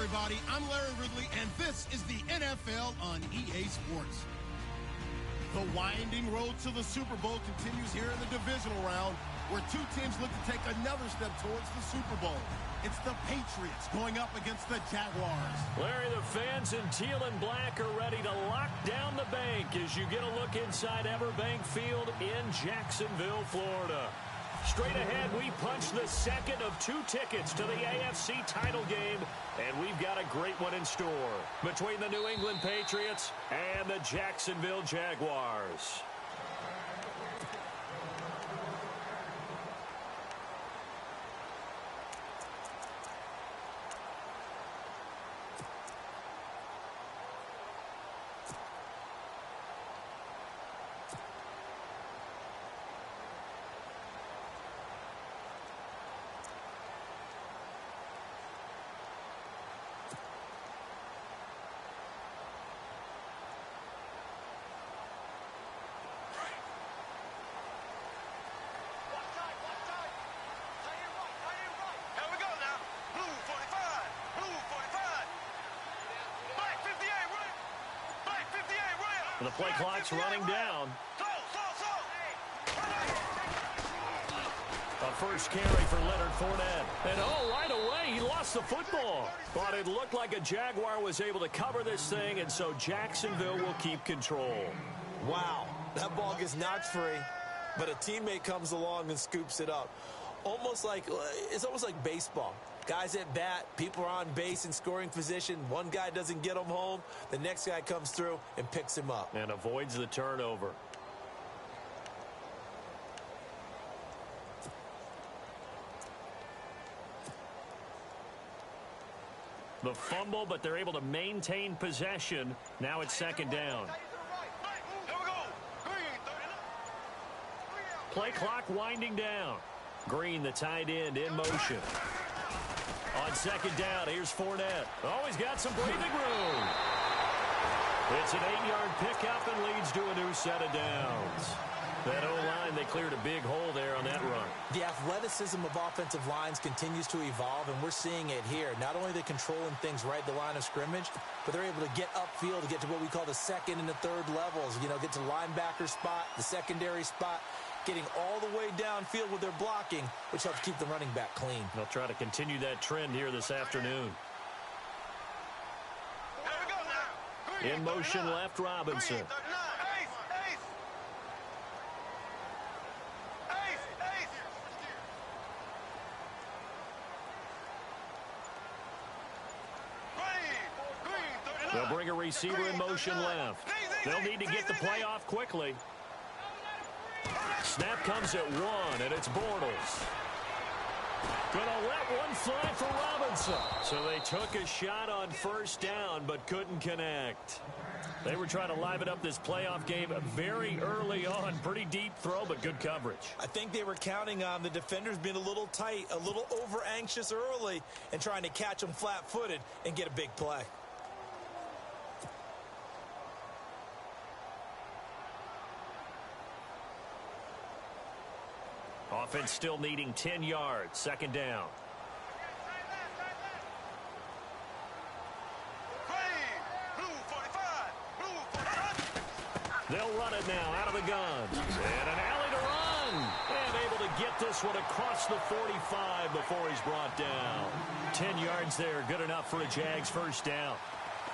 everybody. I'm Larry Ridley, and this is the NFL on EA Sports. The winding road to the Super Bowl continues here in the divisional round, where two teams look to take another step towards the Super Bowl. It's the Patriots going up against the Jaguars. Larry, the fans in teal and black are ready to lock down the bank as you get a look inside Everbank Field in Jacksonville, Florida. Straight ahead, we punch the second of two tickets to the AFC title game, and we've got a great one in store between the New England Patriots and the Jacksonville Jaguars. The play clock's running down. A first carry for Leonard Fournette. And right away, he lost the football. But it looked like a Jaguar was able to cover this thing, and so Jacksonville will keep control. Wow, that ball gets knocked free, but a teammate comes along and scoops it up. It's almost like baseball. Guys at bat, people are on base in scoring position. One guy doesn't get him home. The next guy comes through and picks him up. And avoids the turnover. The fumble, but they're able to maintain possession. Now it's second down. Play clock winding down. Green, the tight end, in motion. On second down, here's Fournette. Oh, he's got some breathing room. It's an 8-yard pickup and leads to a new set of downs. That O-line, they cleared a big hole there on that run. The athleticism of offensive lines continues to evolve, and we're seeing it here. Not only are they controlling things right at the line of scrimmage, but they're able to get upfield to get to what we call the second and the third levels. You know, get to linebacker spot, the secondary spot, getting all the way downfield with their blocking, which helps keep the running back clean. They'll try to continue that trend here this afternoon. In motion left, Robinson. They'll bring a receiver in motion left. They'll need to get the play off quickly. Snap comes at one, and it's Bortles. Gonna let one fly for Robinson. So they took a shot on first down, but couldn't connect. They were trying to liven up this playoff game very early on. Pretty deep throw, but good coverage. I think they were counting on the defenders being a little tight, a little over-anxious early, and trying to catch them flat-footed and get a big play. Offense still needing 10 yards. Second down. They'll run it now out of the gun. And an alley to run. And able to get this one across the 45 before he's brought down. 10 yards there. Good enough for a Jags first down.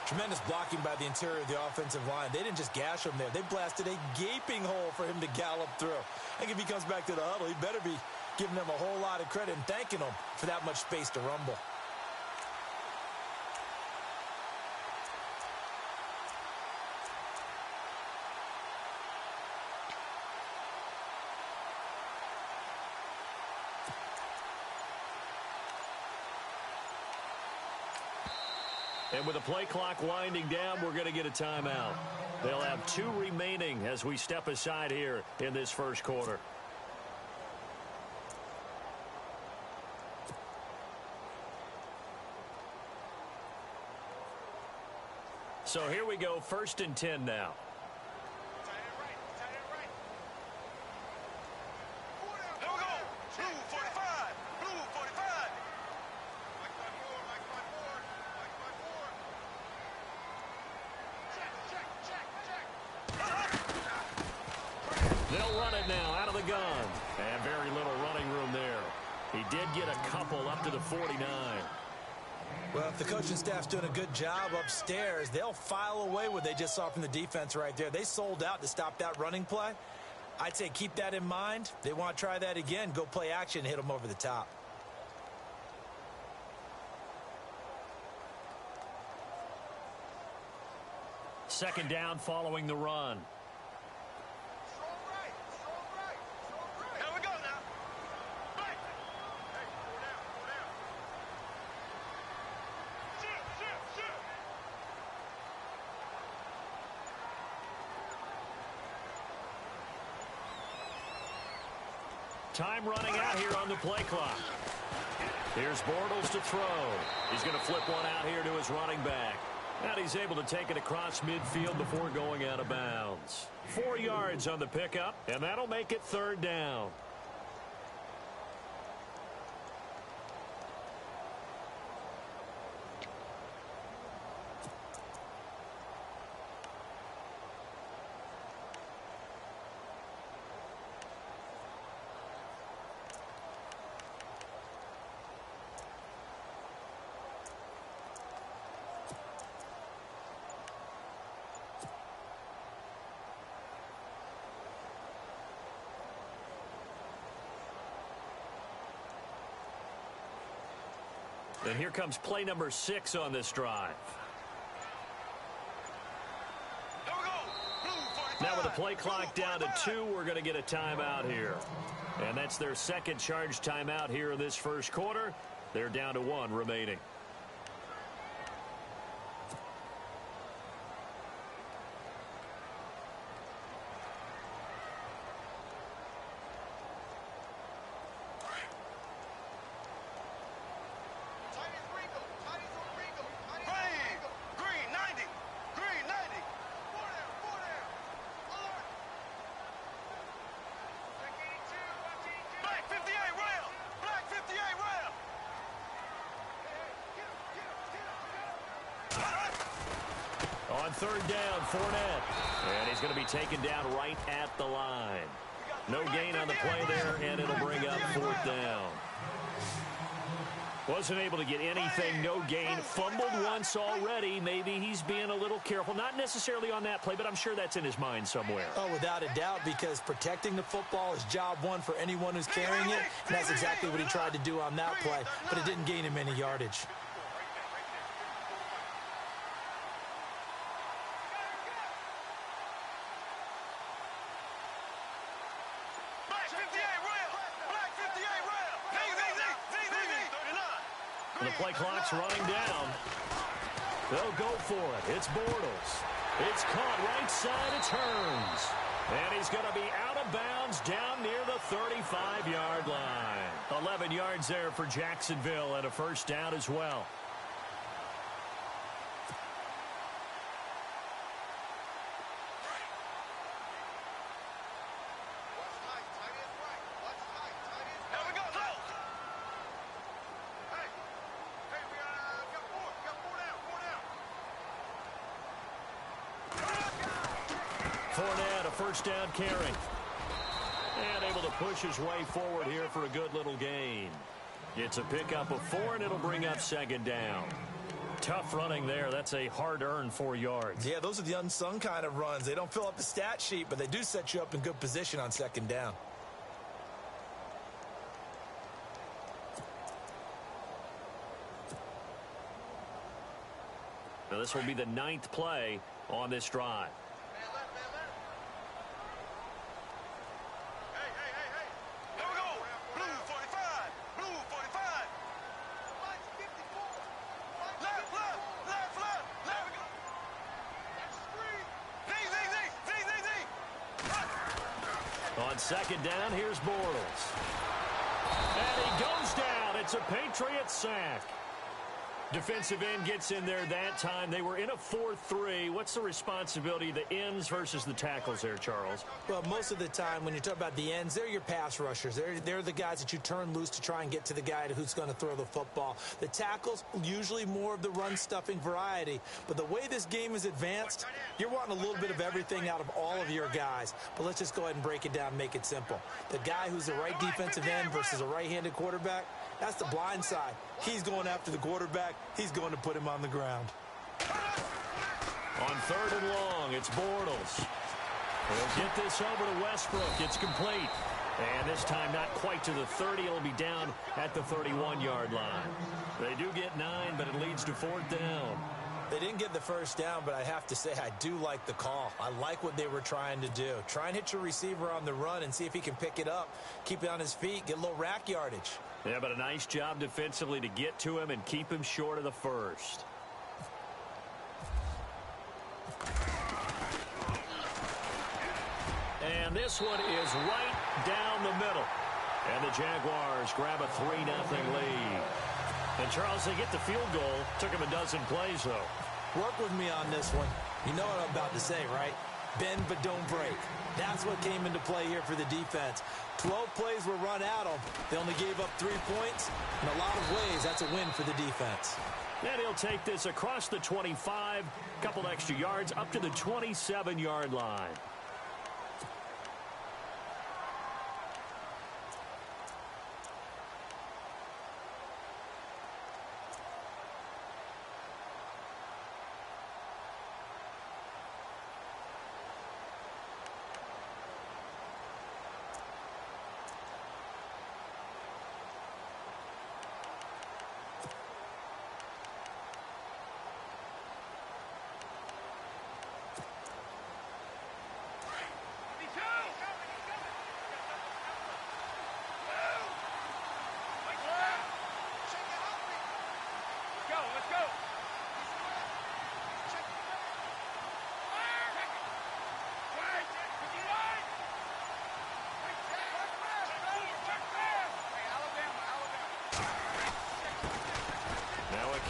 Tremendous blocking by the interior of the offensive line. They didn't just gash him there. They blasted a gaping hole for him to gallop through. I think if he comes back to the huddle, he better be giving them a whole lot of credit and thanking them for that much space to rumble. And with the play clock winding down, we're going to get a timeout. They'll have 2 remaining as we step aside here in this first quarter. So here we go, 1st and 10 now. set now out of the gun. And very little running room there. He did get a couple up to the 49. Well, if the coaching staff's doing a good job upstairs, they'll file away what they just saw from the defense right there. They sold out to stop that running play. I'd say keep that in mind. They want to try that again. Go play action, hit them over the top. Second down following the run. Time running out here on the play clock. Here's Bortles to throw. He's going to flip one out here to his running back. And he's able to take it across midfield before going out of bounds. 4 yards on the pickup, and that'll make it third down. And here comes play number 6 on this drive. Now with the play clock down to 2, we're going to get a timeout here. And that's their second charge timeout here in this first quarter. They're down to 1 remaining. On third down, Fournette. And he's going to be taken down right at the line. No gain on the play there, and it'll bring up fourth down. Wasn't able to get anything, no gain. Fumbled once already. Maybe he's being a little careful. Not necessarily on that play, but I'm sure that's in his mind somewhere. Oh, without a doubt, because protecting the football is job one for anyone who's carrying it. And that's exactly what he tried to do on that play, but it didn't gain him any yardage. The play clock's running down. They'll go for it. It's Bortles. It's caught right side. It turns. And he's going to be out of bounds down near the 35-yard line. 11 yards there for Jacksonville and a first down as well. Fournette, a first down carry. And able to push his way forward here for a good little gain. It's a pickup of 4, and it'll bring up second down. Tough running there. That's a hard-earned 4 yards. Yeah, those are the unsung kind of runs. They don't fill up the stat sheet, but they do set you up in good position on second down. Now this will be the 9th play on this drive. On second down, here's Bortles. And he goes down. It's a Patriot sack. Defensive end gets in there that time. They were in a 4-3. What's the responsibility of the ends versus the tackles there, Charles? Well, most of the time when you talk about the ends, they're your pass rushers. They're the guys that you turn loose to try and get to the guy who's going to throw the football. The tackles, usually more of the run-stuffing variety. But the way this game is advanced, you're wanting a little bit of everything out of all of your guys. But let's just go ahead and break it down and make it simple. The guy who's the right defensive end versus a right-handed quarterback, that's the blind side. He's going after the quarterback. He's going to put him on the ground. On 3rd and long, it's Bortles. He'll get this over to Westbrook. It's complete. And this time not quite to the 30. It'll be down at the 31-yard line. They do get 9, but it leads to 4th down. They didn't get the first down, but I have to say I do like the call. I like what they were trying to do. Try and hit your receiver on the run and see if he can pick it up, keep it on his feet, get a little rack yardage. Yeah, but a nice job defensively to get to him and keep him short of the first. And this one is right down the middle. And the Jaguars grab a 3-0 lead. And, Charles, they get the field goal. Took him a dozen plays, though. Work with me on this one. You know what I'm about to say, right? Bend but don't break. That's what came into play here for the defense. 12 plays were run at them. They only gave up 3 points. In a lot of ways, that's a win for the defense. And he'll take this across the 25, couple extra yards, up to the 27-yard line.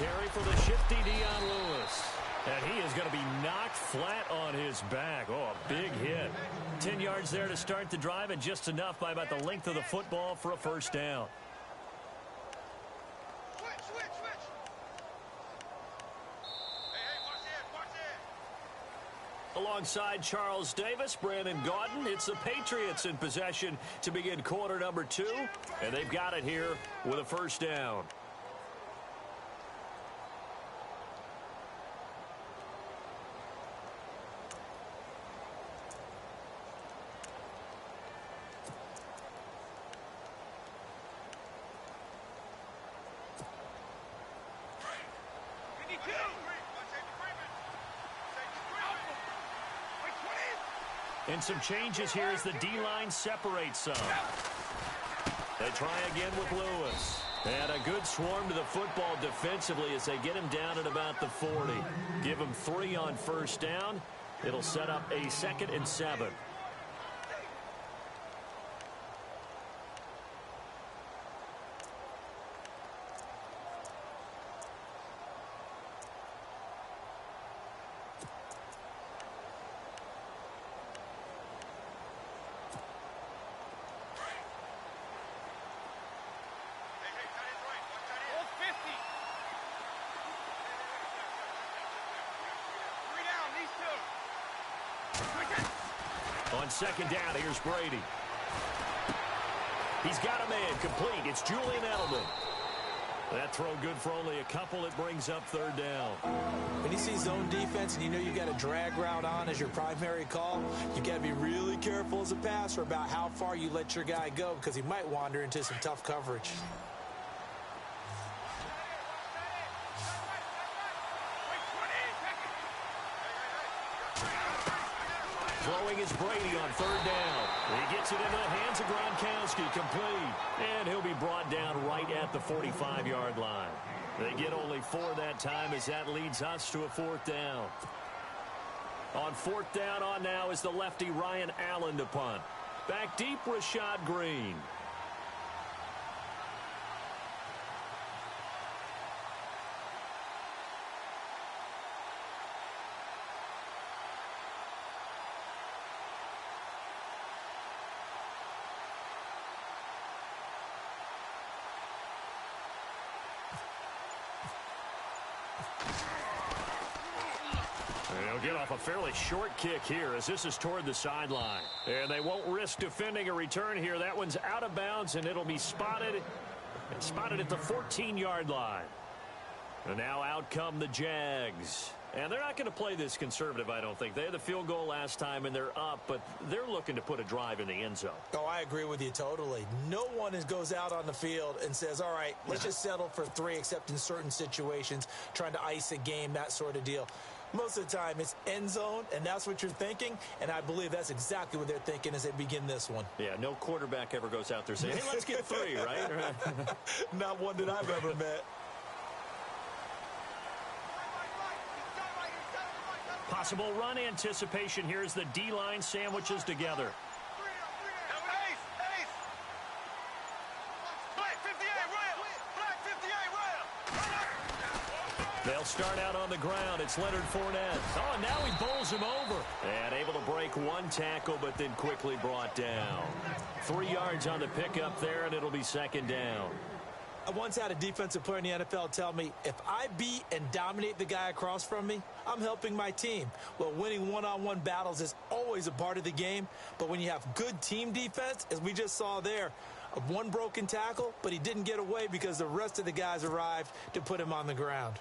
Carry for the shifty Dion Lewis. And he is going to be knocked flat on his back. Oh, a big hit. 10 yards there to start the drive, and just enough by about the length of the football for a first down. Switch. Hey, watch it. Alongside Charles Davis, Brandon Gaudin, it's the Patriots in possession to begin quarter number 2. And they've got it here with a first down. And some changes here as the D-line separates some. They try again with Lewis. And a good swarm to the football defensively as they get him down at about the 40. Give him 3 on first down. It'll set up a 2nd and 7. On second down, here's Brady. He's got a man complete. It's Julian Edelman. That throw good for only a couple. It brings up 3rd down. When you see zone defense and you know you got a drag route on as your primary call, you got to be really careful as a passer about how far you let your guy go because he might wander into some tough coverage. Throwing is Brady on 3rd down. He gets it into the hands of Gronkowski, complete. And he'll be brought down right at the 45-yard line. They get only 4 that time as that leads us to a 4th down. On 4th down on now is the lefty Ryan Allen to punt. Back deep, Rashad Green. They'll get off a fairly short kick here as this is toward the sideline. And they won't risk defending a return here. That one's out of bounds, and it'll be spotted. It's spotted at the 14-yard line. And now out come the Jags. And they're not going to play this conservative, I don't think. They had the field goal last time, and they're up, but they're looking to put a drive in the end zone. Oh, I agree with you totally. No one goes out on the field and says, all right, let's just settle for 3, except in certain situations, trying to ice a game, that sort of deal. Most of the time, it's end zone, and that's what you're thinking, and I believe that's exactly what they're thinking as they begin this one. Yeah, no quarterback ever goes out there saying, hey, let's get 3, right? Not one that I've ever met. Possible run anticipation here as the D-line sandwiches together. They'll start out on the ground. It's Leonard Fournette. Oh, and now he bowls him over. And able to break one tackle, but then quickly brought down. 3 yards on the pickup there, and it'll be second down. I once had a defensive player in the NFL tell me, if I beat and dominate the guy across from me, I'm helping my team. Well, winning one-on-one battles is always a part of the game, but when you have good team defense, as we just saw there, one broken tackle, but he didn't get away because the rest of the guys arrived to put him on the ground.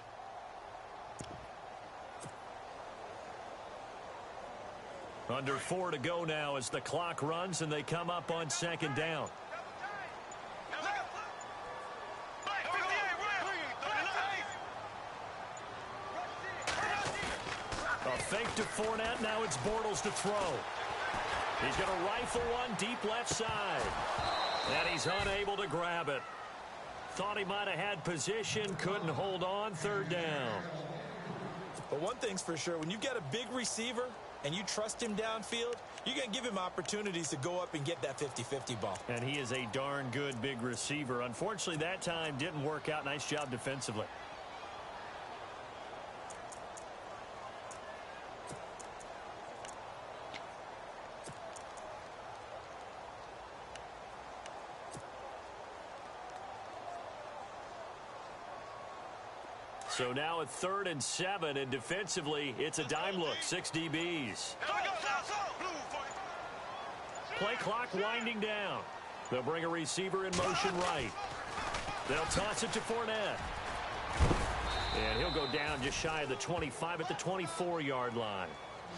Under 4 to go now as the clock runs and they come up on second down. A fake to Fournette. Now it's Bortles to throw. He's going to rifle one deep left side. And he's unable to grab it. Thought he might have had position. Couldn't hold on. Third down. But one thing's for sure. When you've got a big receiver and you trust him downfield, you're going to give him opportunities to go up and get that 50-50 ball. And he is a darn good big receiver. Unfortunately, that time didn't work out. Nice job defensively. So now at 3rd and 7, and defensively, it's a dime look. 6 DBs. Play clock winding down. They'll bring a receiver in motion right. They'll toss it to Fournette. And he'll go down just shy of the 25 at the 24-yard line.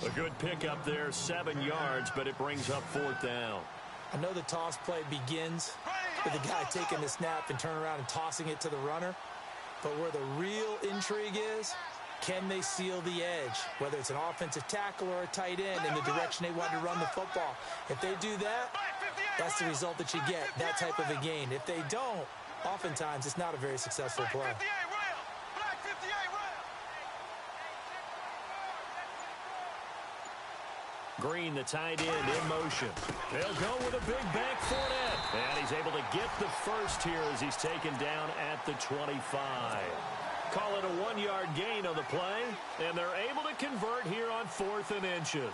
A good pickup there, 7 yards, but it brings up 4th down. I know the toss play begins with the guy taking the snap and turning around and tossing it to the runner. But where the real intrigue is, can they seal the edge, whether it's an offensive tackle or a tight end in the direction they want to run the football? If they do that, that's the result that you get, that type of a gain. If they don't, oftentimes it's not a very successful play. Green, the tight end, in motion. They'll go with a big bank Fournette. And he's able to get the first here as he's taken down at the 25. Call it a 1-yard gain on the play. And they're able to convert here on 4th and inches.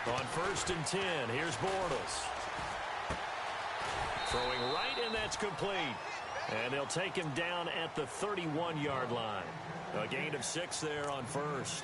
On 1st and 10, here's Bortles. Throwing right, and that's complete. And they'll take him down at the 31-yard line. A gain of 6 there on 1st.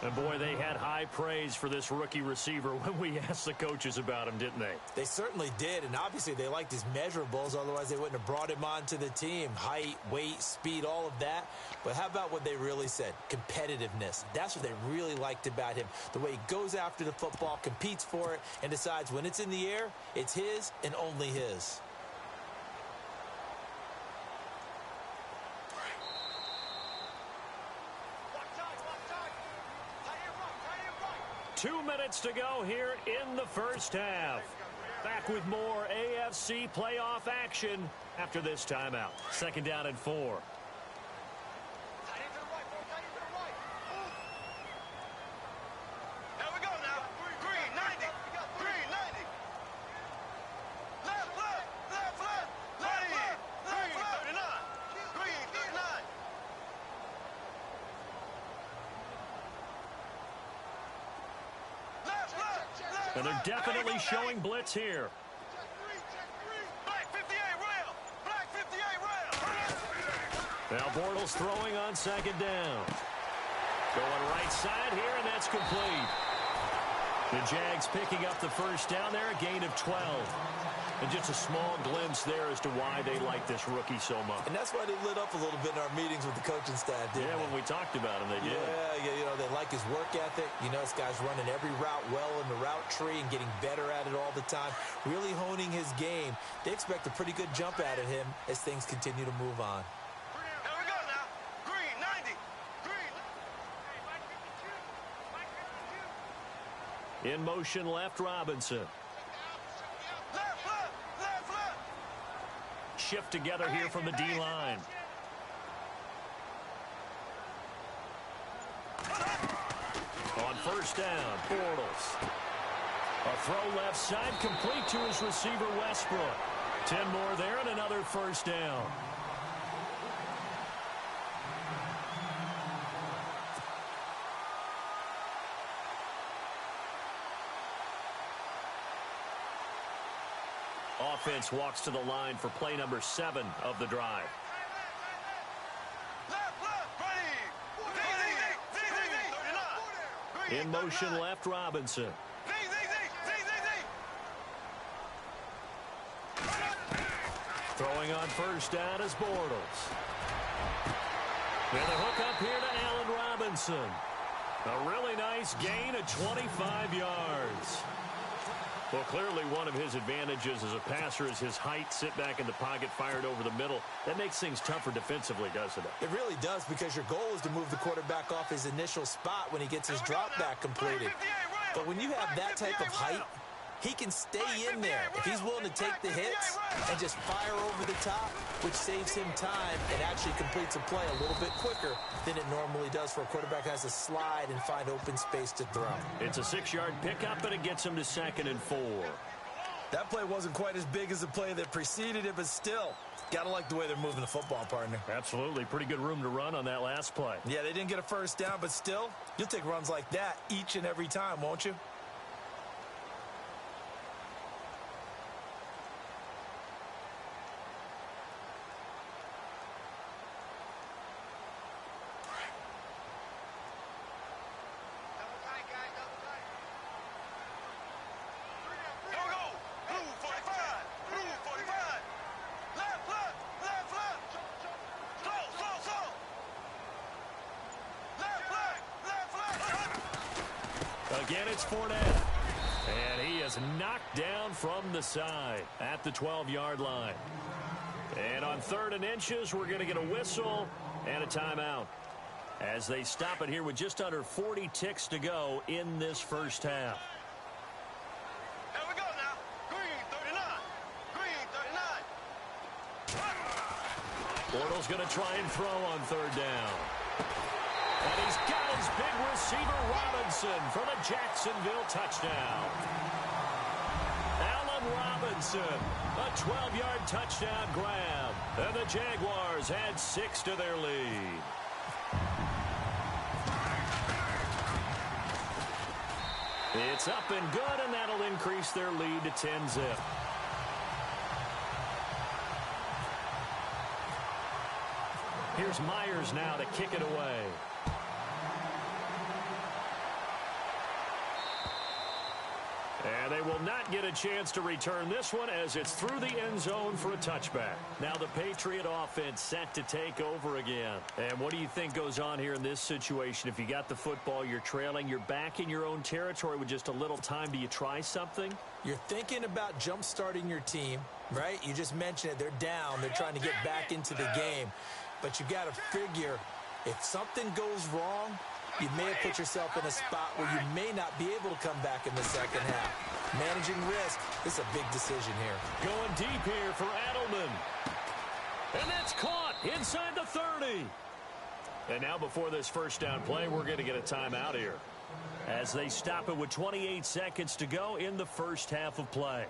And, boy, they had high praise for this rookie receiver when we asked the coaches about him, didn't they? They certainly did, and obviously they liked his measurables. Otherwise, they wouldn't have brought him onto the team. Height, weight, speed, all of that. But how about what they really said? Competitiveness. That's what they really liked about him. The way he goes after the football, competes for it, and decides when it's in the air, it's his and only his. 2 minutes to go here in the first half. Back with more AFC playoff action after this timeout. 2nd down and 4. Here we go now. Green 90. Green 90. And they're definitely showing blitz here. Black 58 rail. Black 58 rail. Now Bortles throwing on second down. Going right side here, and that's complete. The Jags picking up the first down there, a gain of 12. And just a small glimpse there as to why they like this rookie so much. And that's why they lit up a little bit in our meetings with the coaching staff, didn't they? When we talked about him, they did. Yeah, you know, they like his work ethic. You know, this guy's running every route well in the route tree and getting better at it all the time, really honing his game. They expect a pretty good jump out of him as things continue to move on. Here we go now. Green, 90. Green. In motion left, Robinson. Shift together here from the D-line. On first down, Bortles. A throw left side, complete to his receiver, Westbrook. 10 more there and another first down. Offense walks to the line for play number 7 of the drive. In motion left, Robinson. Throwing on first down is Bortles. And a hook up here to Allen Robinson. A really nice gain of 25 yards. Well, clearly one of his advantages as a passer is his height. Sit back in the pocket, fired over the middle. That makes things tougher defensively, doesn't it? It really does, because your goal is to move the quarterback off his initial spot when he gets his drop back completed. But when you have that type of height, he can stay in there if he's willing to take the hits and just fire over the top, which saves him time and actually completes a play a little bit quicker than it normally does for a quarterback who has to slide and find open space to throw. It's a 6-yard pickup, and it gets him to 2nd and 4. That play wasn't quite as big as the play that preceded it, but still, gotta like the way they're moving the football, partner. Absolutely. Pretty good room to run on that last play. Yeah, they didn't get a first down, but still, you'll take runs like that each and every time, won't you? Again, it's Fournette. And he is knocked down from the side at the 12-yard line. And on 3rd and inches, we're going to get a whistle and a timeout as they stop it here with just under 40 ticks to go in this first half. Here we go now. Green, 39. Green, 39. Bortles going to try and throw on 3rd down. And he's got his big receiver, Robinson, for the Jacksonville touchdown. Allen Robinson, a 12-yard touchdown grab. And the Jaguars add 6 to their lead. It's up and good, and that'll increase their lead to 10-zip. Here's Myers now to kick it away. And they will not get a chance to return this one as it's through the end zone for a touchback. Now the Patriot offense set to take over again. And what do you think goes on here in this situation? If you got the football, you're trailing, you're back in your own territory with just a little time. Do you try something? You're thinking about jump-starting your team, right? You just mentioned it. They're down. They're trying to get back into the game. But you got to figure, if something goes wrong, you may have put yourself in a spot where you may not be able to come back in the second half. Managing risk is a big decision here. Going deep here for Edelman. And that's caught inside the 30. And now before this first down play, we're going to get a timeout here as they stop it with 28 seconds to go in the first half of play.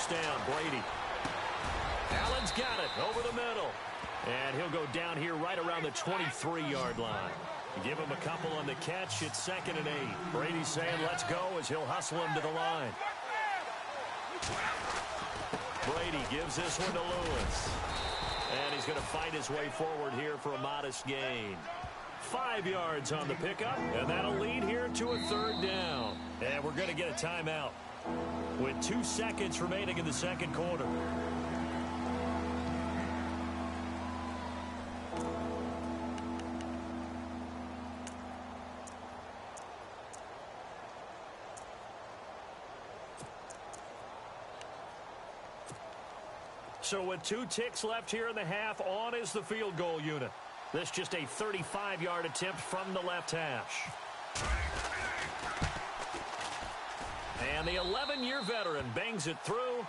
first down. Brady. Allen's got it over the middle. And he'll go down here right around the 23-yard line. Give him a couple on the catch. It's 2nd and 8. Brady's saying let's go as he'll hustle him to the line. Brady gives this one to Lewis. And he's going to fight his way forward here for a modest gain. 5 yards on the pickup, and that'll lead here to a 3rd down. And we're going to get a timeout with 2 seconds remaining in the second quarter. So with 2 ticks left here in the half, on is the field goal unit. This just a 35-yard attempt from the left hash. And the 11-year veteran bangs it through.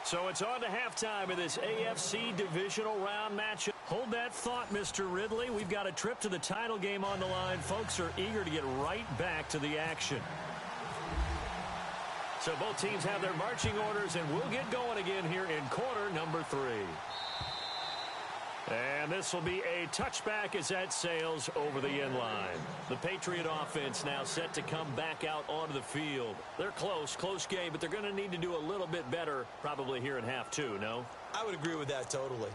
So it's on to halftime of this AFC divisional round matchup. Hold that thought, Mr. Ridley. We've got a trip to the title game on the line. Folks are eager to get right back to the action. So both teams have their marching orders, and we'll get going again here in quarter number 3. And this will be a touchback as that sails over the end line. The Patriot offense now set to come back out onto the field. They're close game, but they're going to need to do a little bit better probably here in half 2, no? I would agree with that totally.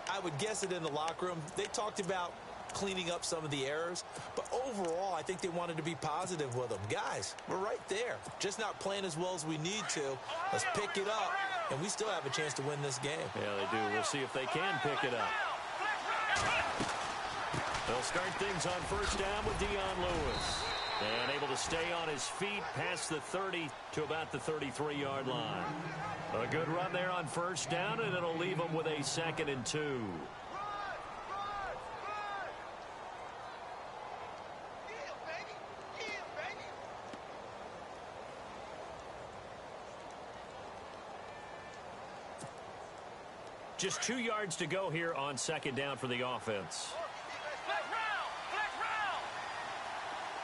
I would guess it in the locker room. They talked about cleaning up some of the errors, but overall I think they wanted to be positive with them. Guys, we're right there, just not playing as well as we need to. Let's pick it up, and we still have a chance to win this game. Yeah, they do. We'll see if they can pick it up. They'll start things on first down with Dion Lewis, and able to stay on his feet past the 30 to about the 33-yard line. A good run there on first down, and it'll leave them with a 2nd and 2. Just 2 yards to go here on 2nd down for the offense.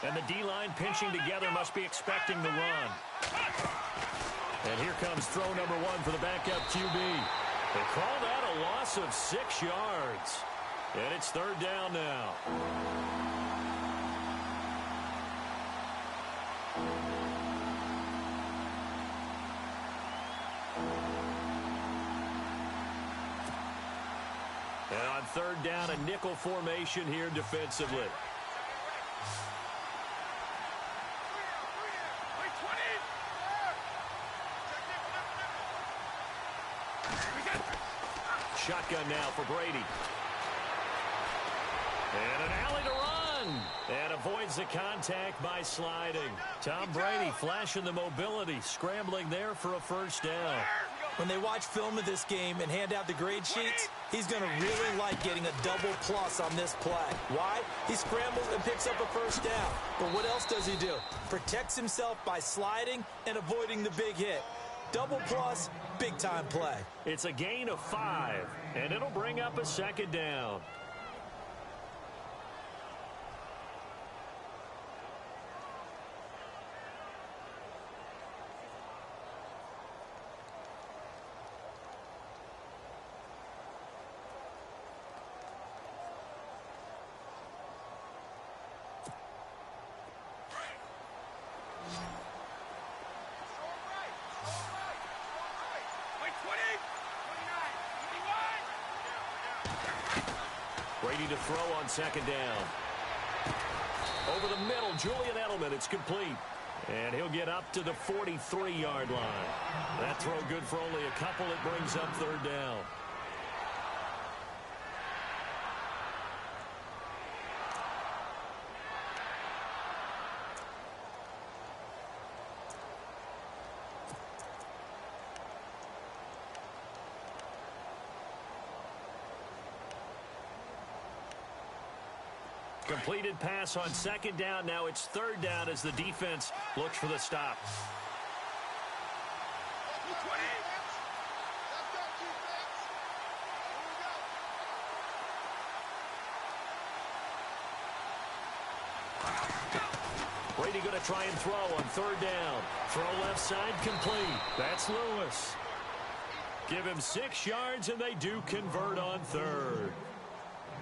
And the D-line pinching together, must be expecting the run. And here comes throw number 1 for the backup QB. They call that a loss of 6 yards. And it's 3rd down now. And on 3rd down, a nickel formation here defensively. Shotgun now for Brady. And an alley to run. And avoids the contact by sliding. Tom Brady flashing the mobility, scrambling there for a first down. When they watch film of this game and hand out the grade sheets, he's going to really like getting a double plus on this play. Why? He scrambles and picks up a first down. But what else does he do? Protects himself by sliding and avoiding the big hit. Double plus, big-time play. It's a gain of 5, and it'll bring up a 2nd down. Brady to throw on 2nd down. Over the middle, Julian Edelman, it's complete. And he'll get up to the 43-yard line. That throw good for only a couple. It brings up 3rd down. Completed pass on 2nd down. Now it's 3rd down as the defense looks for the stop. Brady going to try and throw on 3rd down. Throw left side complete. That's Lewis. Give him 6 yards, and they do convert on third.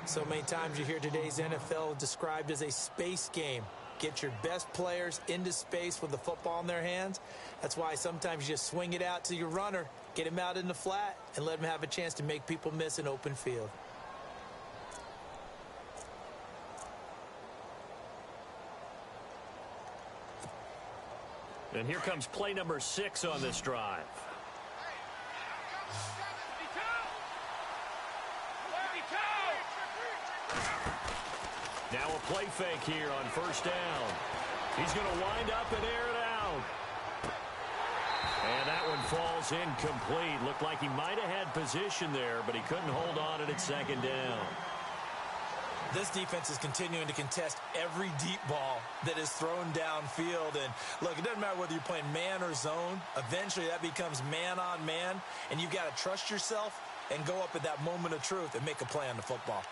So many times you hear today's NFL described as a space game. Get your best players into space with the football in their hands. That's why sometimes you just swing it out to your runner, get him out in the flat, and let him have a chance to make people miss an open field. And here comes play number 6 on this drive. Now a play fake here on first down. He's going to wind up and air it out. And that one falls incomplete. Looked like he might have had position there, but he couldn't hold on at second down. This defense is continuing to contest every deep ball that is thrown downfield. And, look, it doesn't matter whether you're playing man or zone. Eventually, that becomes man-on-man, and you've got to trust yourself and go up at that moment of truth and make a play on the football.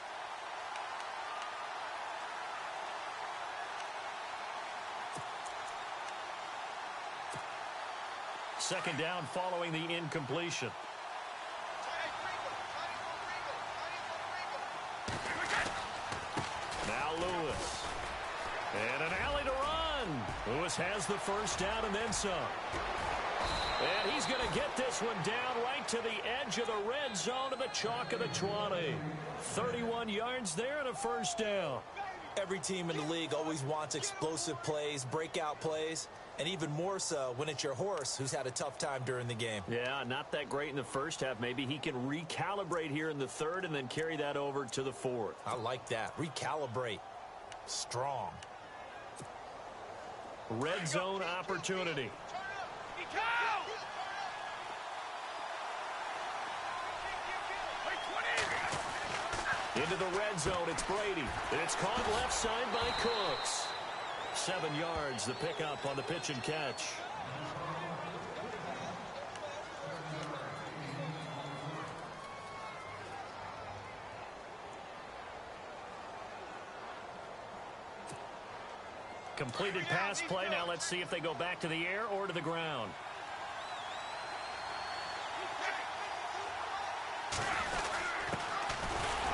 Second down following the incompletion. Now Lewis. And an alley to run. Lewis has the first down and then some. And he's going to get this one down right to the edge of the red zone of the chalk of the 20. 31 yards there and a first down. Every team in the league always wants explosive plays, breakout plays, and even more so when it's your horse who's had a tough time during the game. Yeah, not that great in the first half. Maybe he can recalibrate here in the third and then carry that over to the fourth. I like that. Recalibrate. Strong. Red zone opportunity. Into the red zone, it's Brady. And it's caught left side by Cooks. 7 yards, the pickup on the pitch and catch. Completed pass play. Now let's see if they go back to the air or to the ground.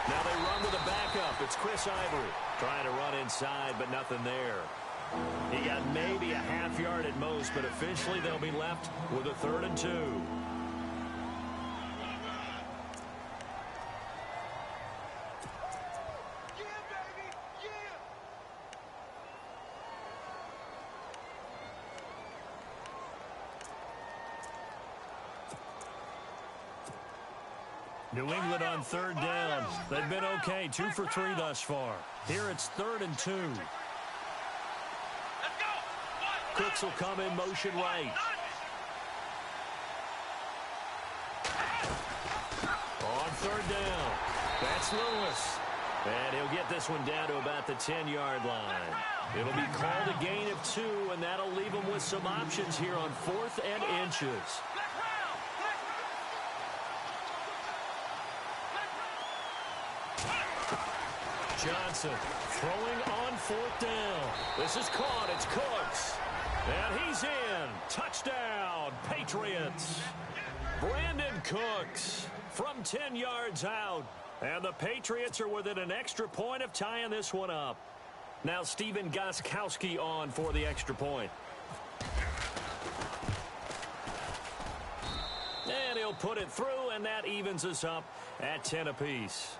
Now they run with a backup. It's Chris Ivory trying to run inside, but nothing there. He got maybe a half yard at most, but officially they'll be left with a 3rd and 2. New England on 3rd down. They've been okay, 2 for 3 thus far. Here it's 3rd and 2. Cooks will come in motion right. On 3rd down, that's Lewis. And he'll get this one down to about the 10-yard line. It'll be called a gain of 2, and that'll leave them with some options here on 4th and inches. Johnson throwing on 4th down. This is caught. It's Cooks. And he's in. Touchdown, Patriots. Brandon Cooks from 10 yards out. And the Patriots are within an extra point of tying this one up. Now Steven Gostkowski on for the extra point. And he'll put it through, and that evens us up at 10 apiece.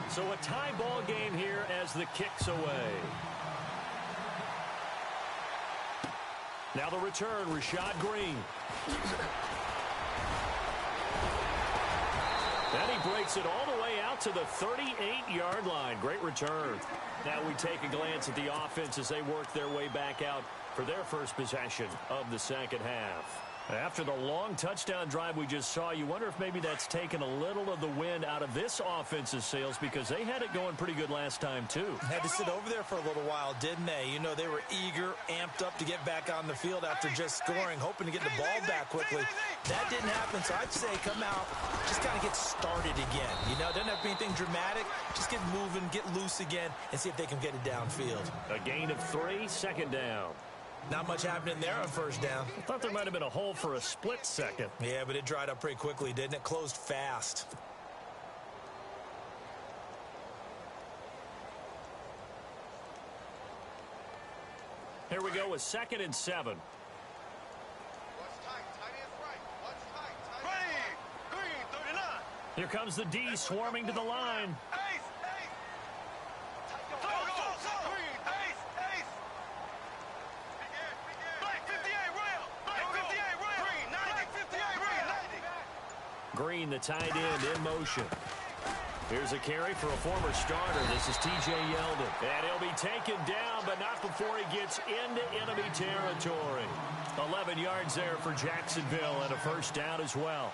So a tie ball game here as the kick's away. Now the return, Rashad Green. And he breaks it all the way out to the 38-yard line. Great return. Now we take a glance at the offense as they work their way back out for their first possession of the second half. After the long touchdown drive we just saw, you wonder if maybe that's taken a little of the wind out of this offense's sails, because they had it going pretty good last time, too. Had to sit over there for a little while, didn't they? You know, they were eager, amped up to get back on the field after just scoring, hoping to get the ball back quickly. That didn't happen, so I'd say come out, just kind of get started again. You know, doesn't have to be anything dramatic. Just get moving, get loose again, and see if they can get it downfield. A gain of 3, second down. Not much happening there on first down. I thought there might have been a hole for a split second. Yeah, but it dried up pretty quickly, didn't it? Closed fast. Here we go with 2nd and 7. What's tight? Tight ends right. What's tight? Tight. Green, 39. Here comes the D swarming to the line. Ace, ace. Green, ace, ace. Black 58 rail. Black 58 rail. Green, 90. 58 rail. 90. Green, the tight end, in motion. Here's a carry for a former starter. This is T.J. Yeldon. And he'll be taken down, but not before he gets into enemy territory. 11 yards there for Jacksonville and a first down as well.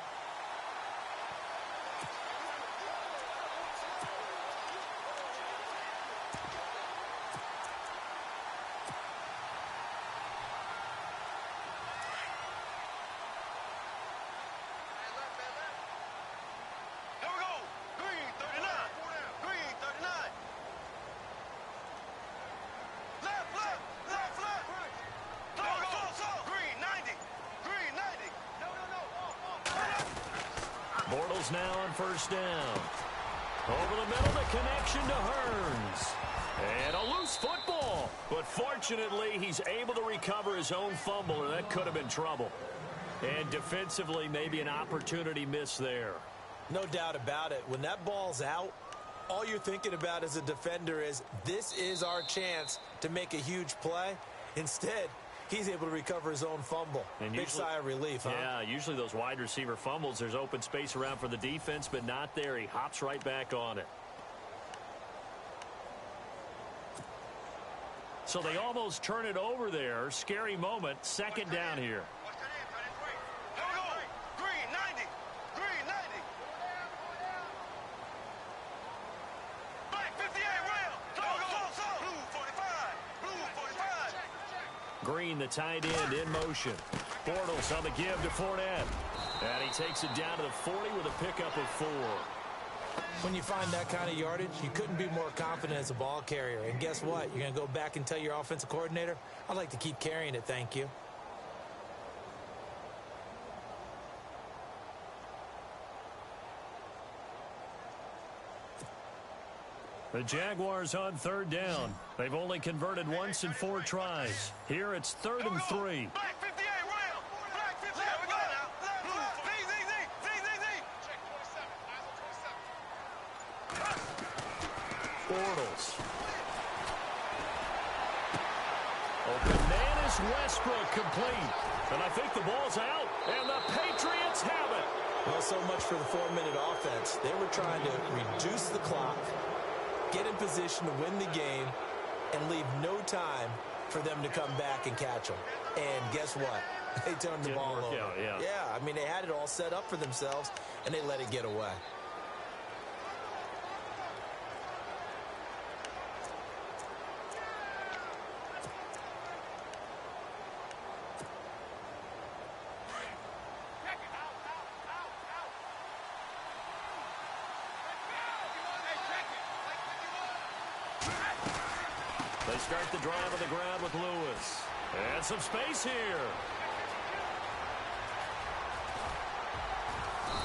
Bortles now on first down. Over the middle, the connection to Hearns. And a loose football. But fortunately, he's able to recover his own fumble, or that could have been trouble. And defensively, maybe an opportunity missed there. No doubt about it. When that ball's out, all you're thinking about as a defender is, this is our chance to make a huge play. Instead, he's able to recover his own fumble. And big sigh of relief, huh? Yeah, usually those wide receiver fumbles, there's open space around for the defense, but not there. He hops right back on it. So they almost turn it over there. Scary moment. 2nd down here. Green, the tight end, in motion. Bortles on the give to Fournette. And he takes it down to the 40 with a pickup of 4. When you find that kind of yardage, you couldn't be more confident as a ball carrier. And guess what? You're going to go back and tell your offensive coordinator, I'd like to keep carrying it, thank you. The Jaguars on 3rd down. They've only converted once in 4 tries. Here it's 3rd and 3. Black 58 rail. Black 58. There we go now. Bortles. Open man is Westbrook, complete. And I think the ball's out. And the Patriots have it. Well, so much for the 4-minute offense. They were trying to reduce the clock, get in position to win the game, and leave no time for them to come back and catch them. And guess what? They turned the ball over. Yeah, I mean, they had it all set up for themselves, and they let it get away. They start the drive on the ground with Lewis. And some space here.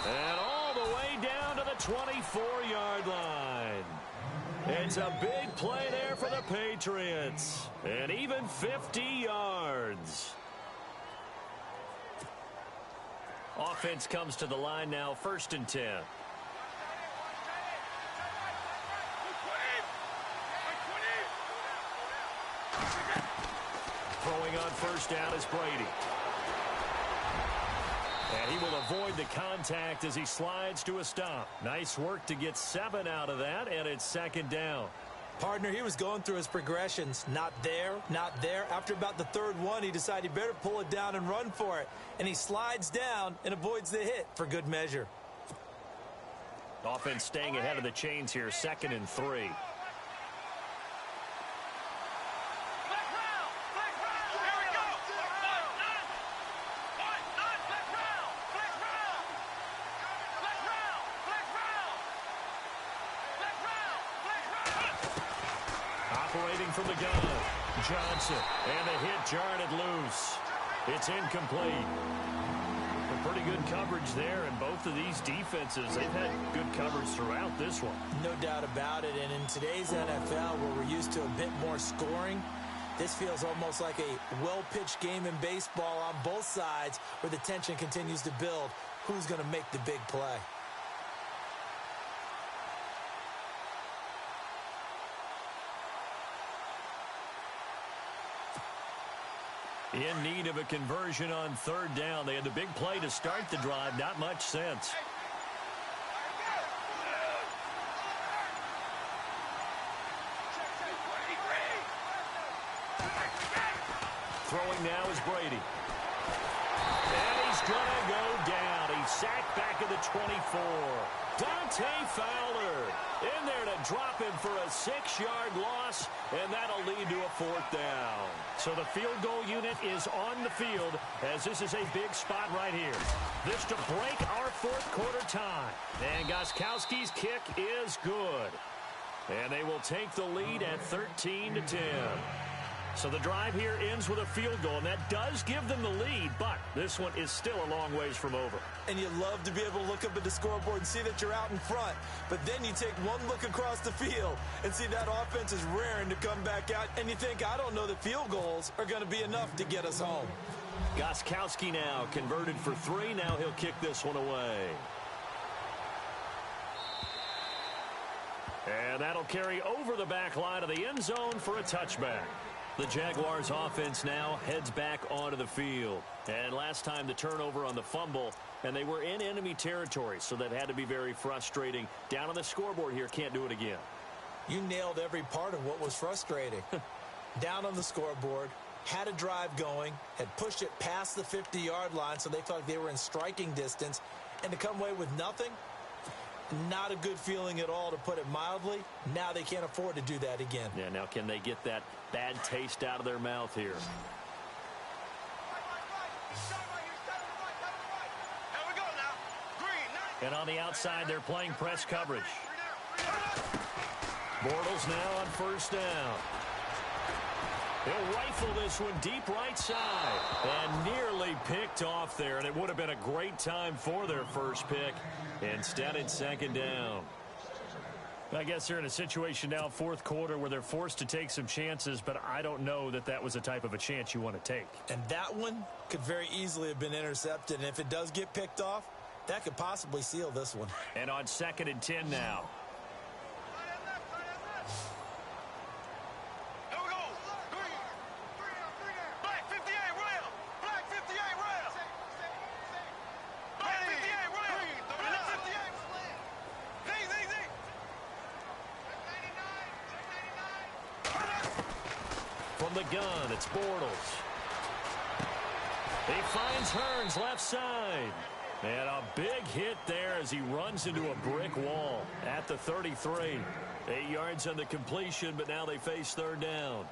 And all the way down to the 24-yard line. It's a big play there for the Patriots. And even 50 yards. Offense comes to the line now, 1st and 10. Throwing on first down is Brady. And he will avoid the contact as he slides to a stop. Nice work to get 7 out of that, and it's 2nd down. Partner, he was going through his progressions. Not there, not there. After about the 3rd one, he decided he better pull it down and run for it. And he slides down and avoids the hit for good measure. Offense staying ahead of the chains here, 2nd and 3. Operating from the gun. Johnson, and the hit jarred it loose. It's incomplete. Pretty good coverage there, and both of these defenses, they've had good coverage throughout this one. No doubt about it, and in today's NFL, where we're used to a bit more scoring, this feels almost like a well-pitched game in baseball on both sides, where the tension continues to build. Who's going to make the big play? In need of a conversion on third down. They had the big play to start the drive. Not much sense. Throwing now is Brady. And he's going to go down. He's sacked back at the 24. Dante Fowler in there to drop him for a 6-yard loss, and that'll lead to a fourth down. So the field goal unit is on the field, as this is a big spot right here. This to break our fourth quarter tie. And Gostkowski's kick is good. And they will take the lead at 13-10. So the drive here ends with a field goal, and that does give them the lead, but this one is still a long ways from over. And you love to be able to look up at the scoreboard and see that you're out in front, but then you take one look across the field and see that offense is raring to come back out, and you think, I don't know that field goals are going to be enough to get us home. Gostkowski now converted for 3. Now he'll kick this one away. And that'll carry over the back line of the end zone for a touchback. The Jaguars offense now heads back onto the field. And last time the turnover on the fumble, and they were in enemy territory, so that had to be very frustrating. Down on the scoreboard here, can't do it again. You nailed every part of what was frustrating. Down on the scoreboard, had a drive going, had pushed it past the 50-yard line, so they felt like they were in striking distance, and to come away with nothing, not a good feeling at all, to put it mildly. Now they can't afford to do that again. Yeah, now can they get that bad taste out of their mouth here? And on the outside, they're playing press coverage. Bortles now on first down. He'll rifle this one deep right side. And nearly picked off there, and it would have been a great time for their first pick. Instead, it's second down. I guess they're in a situation now, fourth quarter, where they're forced to take some chances, but I don't know that that was the type of a chance you want to take. And that one could very easily have been intercepted, and if it does get picked off, that could possibly seal this one. And on 2nd and 10 now. From the gun, it's Bortles. He finds Hearns left side. And a big hit there as he runs into a brick wall at the 33. 8 yards on the completion, but now they face third down.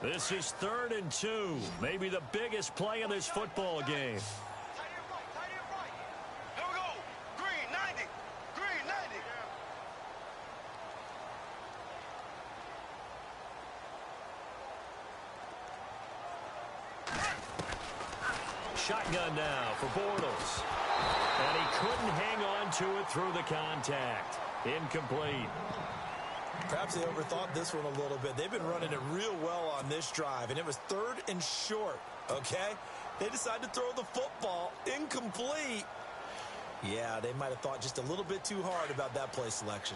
This is 3rd and 2. Maybe the biggest play of this football game. Shotgun now for Bortles. And he couldn't hang on to it through the contact. Incomplete. Perhaps they overthought this one a little bit. They've been running it real well on this drive, and it was 3rd and short, okay? They decided to throw the football. Incomplete. Yeah, they might have thought just a little bit too hard about that play selection.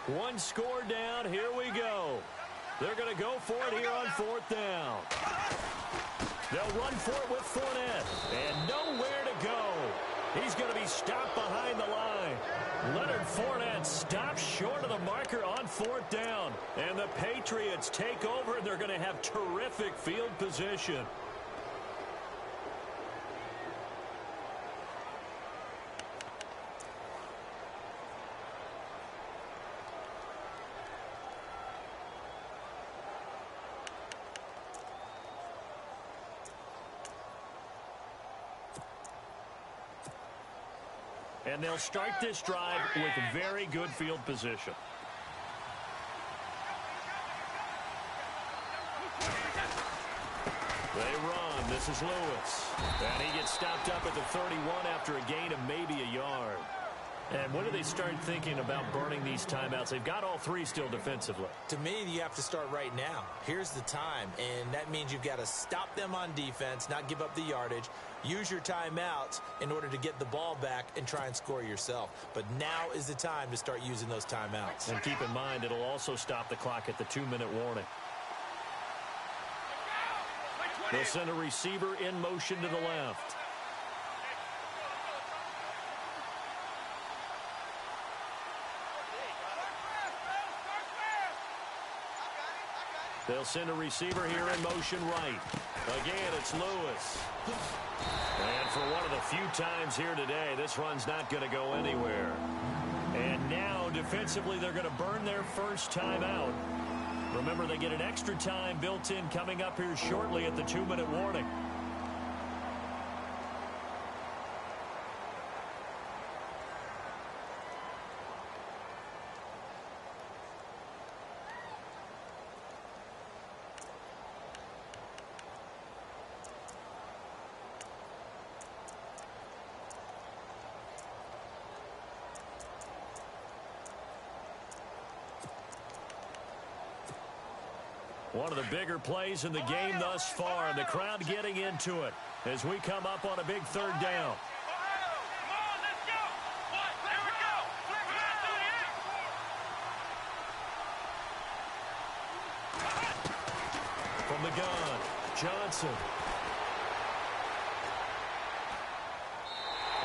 One score down. Here we go. They're going to go for it here on 4th down. They'll run for it with Fournette. And nowhere to go. He's going to be stopped behind the line. Leonard Fournette stops short of the marker on 4th down. And the Patriots take over, and they're going to have terrific field position. And they'll start this drive with very good field position. They run. This is Lewis. And he gets stopped up at the 31 after a gain of maybe a yard. And when do they start thinking about burning these timeouts? They've got all three still defensively. To me, you have to start right now. Here's the time, and that means you've got to stop them on defense, not give up the yardage, use your timeouts in order to get the ball back and try and score yourself. But now is the time to start using those timeouts. And keep in mind, it'll also stop the clock at the 2-minute warning. They'll send a receiver in motion to the left. They'll send a receiver here in motion right. Again, it's Lewis. And for one of the few times here today, this run's not going to go anywhere. And now, defensively, they're going to burn their first time out. Remember, they get an extra time built in coming up here shortly at the 2-minute warning. One of the bigger plays in the game thus far, and the crowd getting into it as we come up on a big third down. From the gun, Johnson.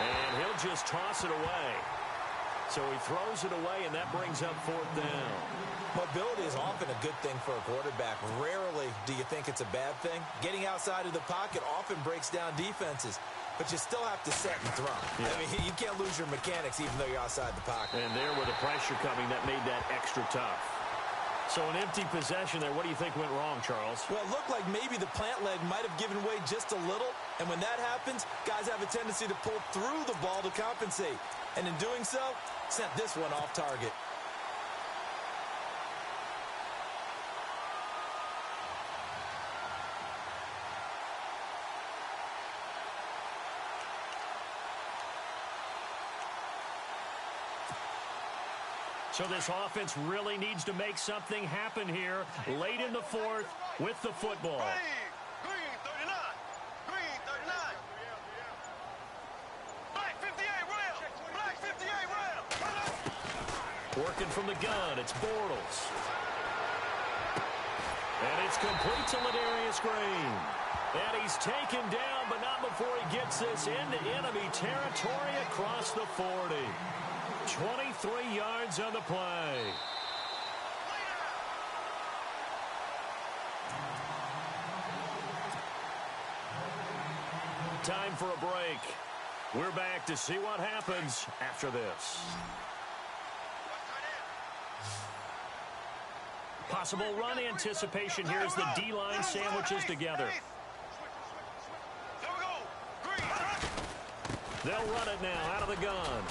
And he'll just toss it away. So he throws it away, and that brings up fourth down. Mobility is often a good thing for a quarterback. Rarely do you think it's a bad thing. Getting outside of the pocket often breaks down defenses, but you still have to set and throw. Yeah. I mean, you can't lose your mechanics even though you're outside the pocket. And there with the pressure coming, that made that extra tough. So an empty possession there. What do you think went wrong, Charles? Well, it looked like maybe the plant leg might have given way just a little, and when that happens, guys have a tendency to pull through the ball to compensate. And in doing so, sent this one off target. So this offense really needs to make something happen here late in the fourth with the football. Green 39. Green 39. Black 58 rail. Black 58 rail. Working from the gun, it's Bortles. And it's complete to Ladarius Green. And he's taken down, but not before he gets this into enemy territory across the 40. 23 yards on the play. Time for a break. We're back to see what happens after this. Possible run anticipation here as the D-line sandwiches together. They'll run it now out of the gun.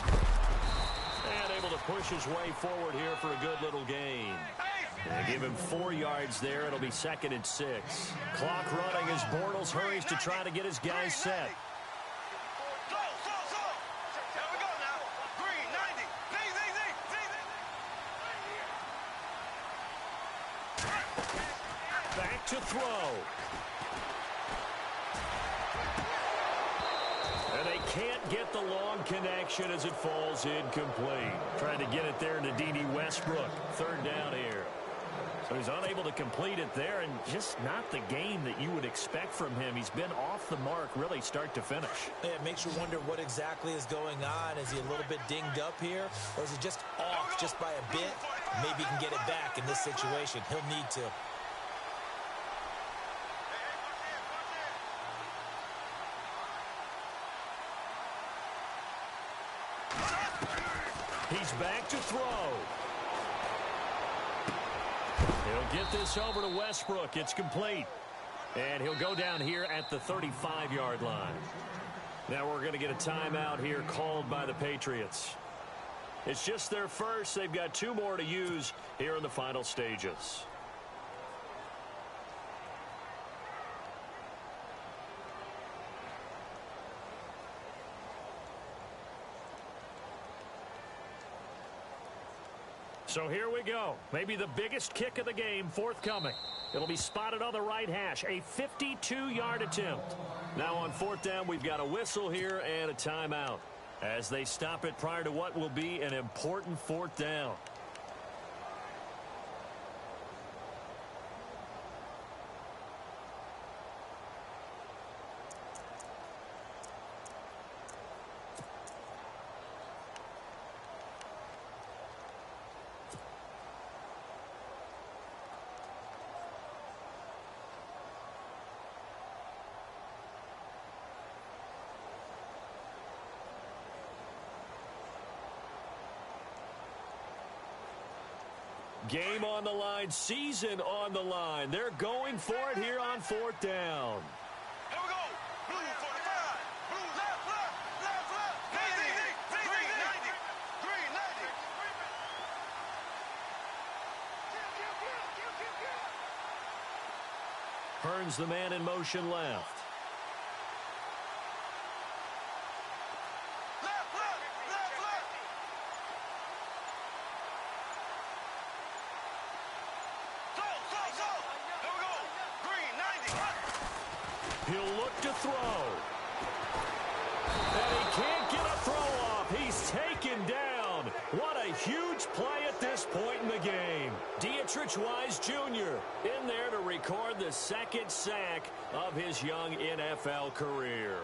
And able to push his way forward here for a good little gain. And give him 4 yards there. It'll be 2nd and 6. Clock running as Bortles hurries to try to get his guys set. Back to throw. And they can't get the long connection as it falls incomplete. Trying to get it there to D.D. Westbrook. 3rd down here. So he's unable to complete it there, and just not the game that you would expect from him. He's been off the mark really start to finish. Yeah, it makes you wonder what exactly is going on. Is he a little bit dinged up here, or is he just off just by a bit? Maybe he can get it back in this situation. He'll need to. He's back to throw. He'll get this over to Westbrook. It's complete. And he'll go down here at the 35-yard line. Now we're going to get a timeout here called by the Patriots. It's just their first. They've got 2 more to use here in the final stages. So here we go. Maybe the biggest kick of the game forthcoming. It'll be spotted on the right hash. A 52-yard attempt. Now on fourth down, we've got a whistle here and a timeout as they stop it prior to what will be an important fourth down. Game on the line, season on the line. They're going for it here on fourth down. Here we go. Blue 45. Blue left, left. Green 90. Green 90. Burns the man in motion left. He'll look to throw. And he can't get a throw off. He's taken down. What a huge play at this point in the game. Dietrich Wise Jr. in there to record the second sack of his young NFL career.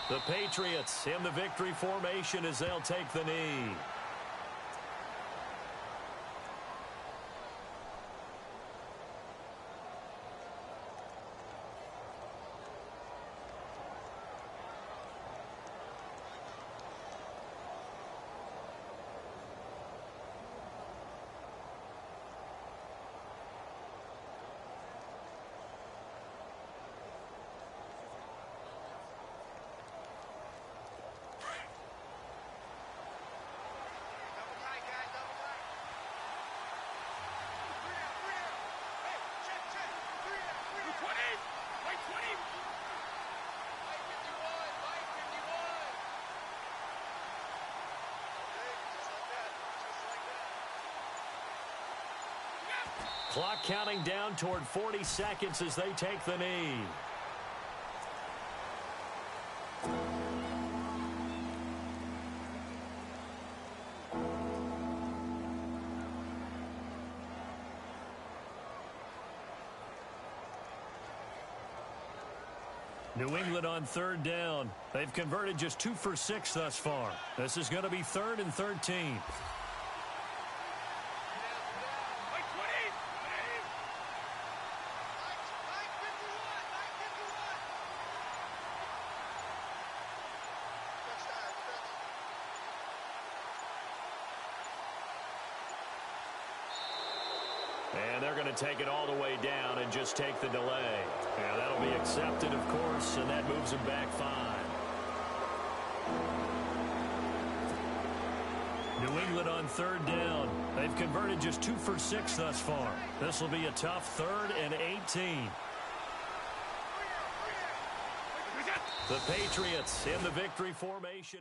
The Patriots in the victory formation as they'll take the knee. Clock counting down toward 40 seconds as they take the knee. New England on third down. They've converted just 2 for 6 thus far. This is going to be 3rd and 13. And they're going to take it all the way down and just take the delay. Yeah, that'll be accepted, of course, and that moves them back 5. New England on third down. They've converted just 2 for 6 thus far. This will be a tough 3rd and 18. The Patriots in the victory formation.